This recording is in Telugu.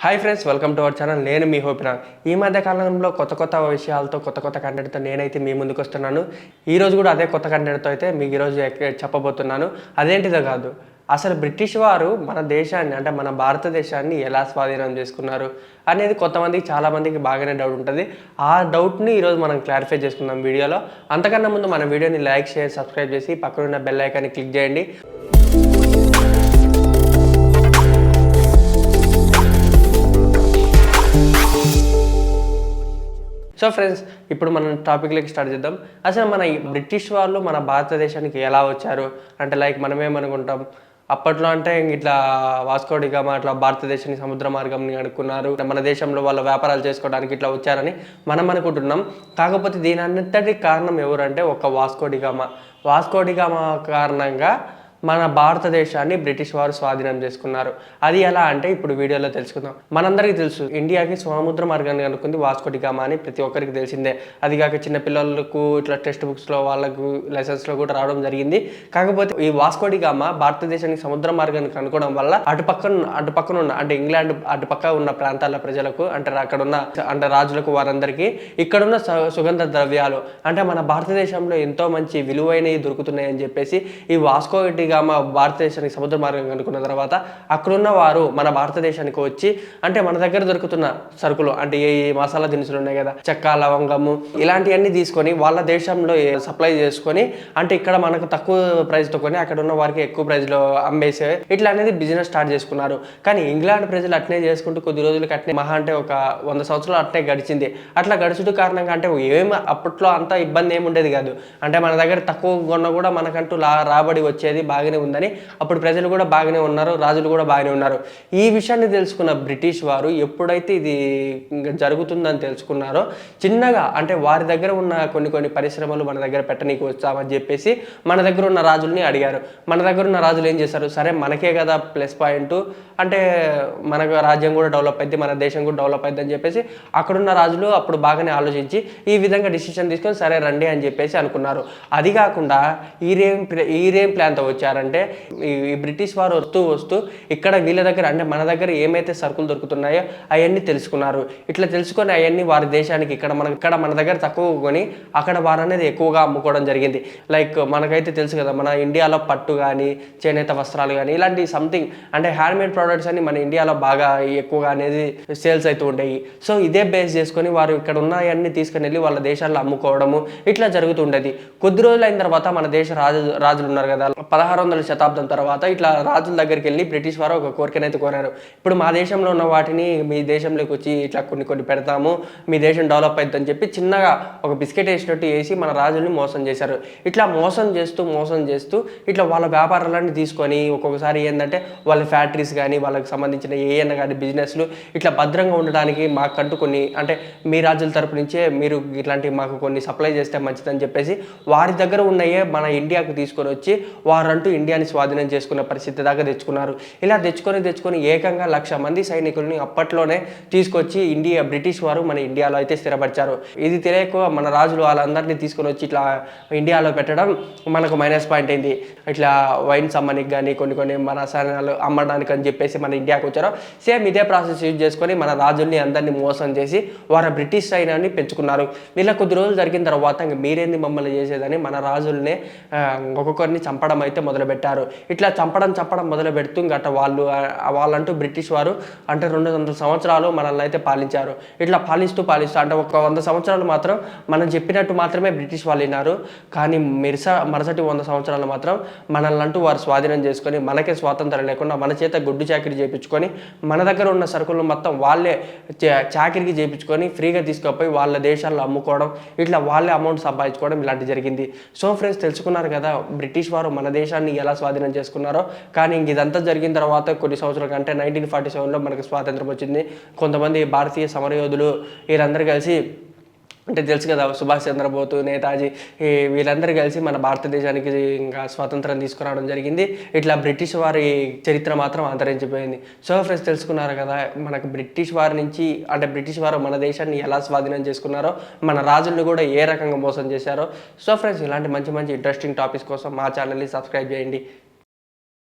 Hi friends, welcome to our channel. నేను మీ హోపినా. ఈ మధ్య కాలంలో కొత్త విషయాలతో కొత్త కంటెంట్తో నేనైతే మీ ముందుకు వస్తున్నాను. ఈరోజు కూడా అదే కొత్త కంటెంట్తో అయితే మీకు ఈరోజు చెప్పబోతున్నాను. అదేంటిదో కాదు, అసలు బ్రిటిష్ వారు మన దేశాన్ని అంటే మన భారతదేశాన్ని ఎలా స్వాధీనం చేసుకున్నారు అనేది కొంతమందికి చాలామందికి బాగానే డౌట్ ఉంటుంది. ఆ డౌట్ని ఈరోజు మనం క్లారిఫై చేసుకుందాం వీడియోలో. అంతకన్నా ముందు మన వీడియోని లైక్, షేర్, సబ్స్క్రైబ్ చేసి పక్కనున్న బెల్ ఐకాన్ని క్లిక్ చేయండి. సో ఫ్రెండ్స్, ఇప్పుడు మనం టాపిక్లోకి స్టార్ట్ చేద్దాం. అసలు మన బ్రిటిష్ వాళ్ళు మన భారతదేశానికి ఎలా వచ్చారు అంటే మనమేమనుకుంటాం, అప్పట్లో అంటే ఇట్లా వాస్కో డి గామా అట్లా భారతదేశానికి సముద్ర మార్గంని అడుక్కున్నారు, మన దేశంలో వాళ్ళ వ్యాపారాలు చేసుకోవడానికి ఇట్లా వచ్చారని మనం అనుకుంటున్నాం. కాకపోతే దీని అంతటి కారణం ఎవరంటే ఒక వాస్కో డి గామా కారణంగా మన భారతదేశాన్ని బ్రిటిష్ వారు స్వాధీనం చేసుకున్నారు. అది ఎలా అంటే ఇప్పుడు వీడియోలో తెలుసుకుందాం. మనందరికీ తెలుసు, ఇండియాకి సముద్ర మార్గాన్ని అనుకుంది వాస్కో డి గామా అని ప్రతి ఒక్కరికి తెలిసిందే. అది కాక చిన్నపిల్లలకు ఇట్లా టెక్స్ట్ బుక్స్లో వాళ్ళకు లెసన్స్లో కూడా రావడం జరిగింది. కాకపోతే ఈ వాస్కో డి గామా భారతదేశానికి సముద్ర మార్గాన్ని కనుక్కోవడం వల్ల అటుపక్కన ఉన్న అంటే ఇంగ్లాండ్ అటుపక్క ఉన్న ప్రాంతాల ప్రజలకు అంటే అక్కడ ఉన్న అంటే రాజులకు వారందరికీ ఇక్కడున్న సుగంధ ద్రవ్యాలు అంటే మన భారతదేశంలో ఎంతో మంచి విలువైనవి దొరుకుతున్నాయని చెప్పేసి ఈ వాస్కో డి గామా భారతదేశానికి సముద్ర మార్గం కనుక్కున్న తర్వాత అక్కడున్న వారు మన భారతదేశానికి వచ్చి అంటే మన దగ్గర దొరుకుతున్న సరుకులు అంటే ఏ మసాలా దినుసులు ఉన్నాయి కదా, చెక్క, లవంగము, ఇలాంటివన్నీ తీసుకొని వాళ్ళ దేశంలో సప్లై చేసుకొని అంటే ఇక్కడ మనకు తక్కువ ప్రైస్తో కొని అక్కడ ఉన్న వారికి ఎక్కువ ప్రైస్లో అమ్మేసే ఇట్లా అనేది బిజినెస్ స్టార్ట్ చేసుకున్నారు. కానీ ఇంగ్లాండ్ ప్రజలు అట్నే చేసుకుంటూ కొద్ది రోజులకి అట్నే మహా అంటే ఒక 100 సంవత్సరాలు అట్నే గడిచింది. అట్లా గడుచుడు కారణంగా అంటే ఏమి అప్పట్లో అంత ఇబ్బంది ఏమి ఉండేది కాదు. అంటే మన దగ్గర తక్కువ కొన్న కూడా మనకంటూ రాబడి వచ్చేది, బాగానే ఉందని అప్పుడు ప్రజలు కూడా బాగానే ఉన్నారు, రాజులు కూడా బాగానే ఉన్నారు. ఈ విషయాన్ని తెలుసుకున్న బ్రిటిష్ వారు ఎప్పుడైతే ఇది జరుగుతుందని తెలుసుకున్నారో చిన్నగా అంటే వారి దగ్గర ఉన్న కొన్ని పరిశ్రమలు మన దగ్గర పెట్టనీకి వచ్చామని చెప్పేసి మన దగ్గర ఉన్న రాజుల్ని అడిగారు. మన దగ్గర ఉన్న రాజులు ఏం చేశారు, సరే మనకే కదా ప్లస్ పాయింట్ అంటే మన రాజ్యం కూడా డెవలప్ అయింది, మన దేశం కూడా డెవలప్ అయింది అని చెప్పేసి అక్కడున్న రాజులు అప్పుడు బాగానే ఆలోచించి ఈ విధంగా డిసిషన్ తీసుకొని సరే రండి అని చెప్పేసి అనుకున్నారు. అది కాకుండా ఈరేం ప్లాన్తో వచ్చారంటే ఈ బ్రిటిష్ వారు వస్తూ ఇక్కడ వీళ్ళ దగ్గర అంటే మన దగ్గర ఏమైతే సరుకులు దొరుకుతున్నాయో అవన్నీ తెలుసుకున్నారు. ఇట్లా తెలుసుకొని అవన్నీ వారి దేశానికి ఇక్కడ మన దగ్గర తక్కువ కొని అక్కడ వారు అనేది ఎక్కువగా అమ్ముకోవడం జరిగింది. లైక్ మనకైతే తెలుసు కదా, మన ఇండియాలో పట్టు కానీ, చేనేత వస్త్రాలు కానీ ఇలాంటి సంథింగ్ అంటే హ్యాండ్మేడ్ ప్రోడక్ట్స్ అని మన ఇండియాలో బాగా ఎక్కువగా అనేది సేల్స్ అవుతూ ఉంటాయి. సో ఇదే బేస్ చేసుకొని వారు ఇక్కడ ఉన్నాయన్నీ తీసుకుని వెళ్ళి వాళ్ళ దేశాల్లో అమ్ముకోవడము ఇట్లా జరుగుతుండేది. కొద్ది రోజులు అయిన తర్వాత మన దేశ రాజులు ఉన్నారు కదా, 1600 శతాబ్దం తర్వాత ఇట్లా రాజుల దగ్గరికి వెళ్ళి బ్రిటిష్ వారు ఒక కోరికనైతే కోరారు. ఇప్పుడు మా దేశంలో ఉన్న వాటిని మీ దేశంలోకి వచ్చి ఇట్లా కొన్ని పెడతాము, మీ దేశం డెవలప్ అవుతుందని చెప్పి చిన్నగా ఒక బిస్కెట్ వేసినట్టు వేసి మన రాజుల్ని మోసం చేశారు. ఇట్లా మోసం చేస్తూ ఇట్లా వాళ్ళ వ్యాపారాలన్నీ తీసుకొని ఒక్కొక్కసారి ఏంటంటే వాళ్ళ ఫ్యాక్టరీస్ కానీ వాళ్ళకి సంబంధించిన ఏఎన్న కానీ బిజినెస్లు ఇట్లా భద్రంగా ఉండడానికి మాకంటూ కొన్ని అంటే మీ రాజుల తరపు నుంచే మీరు ఇట్లాంటి మాకు కొన్ని సప్లై చేస్తే మంచిదని చెప్పేసి వారి దగ్గర ఉన్నయే మన ఇండియాకు తీసుకొని వచ్చి వారంటూ ఇండియాని స్వాధీనం చేసుకున్న పరిస్థితి దాకా తెచ్చుకున్నారు. ఇలా తెచ్చుకొని ఏకంగా 1,00,000 మంది సైనికుల్ని అప్పట్లోనే తీసుకొచ్చి బ్రిటిష్ వారు మన ఇండియాలో అయితే స్థిరపరిచారు. ఇది తెలియక మన రాజులు వాళ్ళందరినీ తీసుకొని వచ్చి ఇట్లా ఇండియాలో పెట్టడం మనకు మైనస్ పాయింట్ అయింది. ఇట్లా వైన్స్ అమ్మనికి కానీ కొన్ని మన రసాయనాలు అమ్మడానికి అని చెప్పేసి మన ఇండియాకు వచ్చారు. సేమ్ ఇదే ప్రాసెస్ యూజ్ చేసుకొని మన రాజుల్ని అందరినీ మోసం చేసి వారు బ్రిటిష్ సైన్యాన్ని పెంచుకున్నారు. ఇలా కొద్ది రోజులు జరిగిన తర్వాత మీరేంది మమ్మల్ని చేసేదని మన రాజుల్ని ఒక్కొక్కరిని చంపడం అయితే మొదలుపెట్టారు. ఇట్లా చంపడం మొదలు పెడుతూ గట్ట వాళ్ళంటూ బ్రిటిష్ వారు అంటే 200 సంవత్సరాలు మనల్ని అయితే పాలించారు. ఇట్లా పాలిస్తూ అంటే ఒక 100 సంవత్సరాలు మాత్రం మనం చెప్పినట్టు మాత్రమే బ్రిటిష్ వాళ్ళు విన్నారు. కానీ మరుసటి 100 సంవత్సరాలు మాత్రం మనల్ని అంటూ వారు స్వాధీనం చేసుకొని మనకే స్వాతంత్రం లేకుండా మన చేత గుడ్డు చాకిరీ చేయించుకొని మన దగ్గర ఉన్న సరుకులను మొత్తం వాళ్ళే చాకిరీకి చేయించుకొని ఫ్రీగా తీసుకుపోయి వాళ్ళ దేశాల్లో అమ్ముకోవడం, ఇట్లా వాళ్ళే అమౌంట్ సంపాదించుకోవడం ఇలాంటి జరిగింది. సో ఫ్రెండ్స్, తెలుసుకున్నారు కదా బ్రిటిష్ వారు మన దేశాన్ని ఎలా స్వాధీనం చేసుకున్నారో. కానీ ఇదంతా జరిగిన తర్వాత కొన్ని సంవత్సరాల కంటే 1947లో మనకు స్వాతంత్రం వచ్చింది. కొంతమంది భారతీయ సమరయోధులు వీరందరూ కలిసి అంటే తెలుసు కదా, సుభాష్ చంద్రబోస్, నేతాజీ వీళ్ళందరూ కలిసి మన భారతదేశానికి ఇంకా స్వాతంత్రం తీసుకురావడం జరిగింది. ఇట్లా బ్రిటిష్ వారి చరిత్ర మాత్రం అంతరించిపోయింది. సో ఫ్రెండ్స్, తెలుసుకున్నారు కదా మనకు బ్రిటిష్ వారి నుంచి అంటే బ్రిటిష్ వారు మన దేశాన్ని ఎలా స్వాధీనం చేసుకున్నారో, మన రాజుల్ని కూడా ఏ రకంగా మోసం చేశారో. సో ఫ్రెండ్స్, ఇలాంటి మంచి ఇంట్రెస్టింగ్ టాపిక్స్ కోసం మా ఛానల్ని సబ్స్క్రైబ్ చేయండి.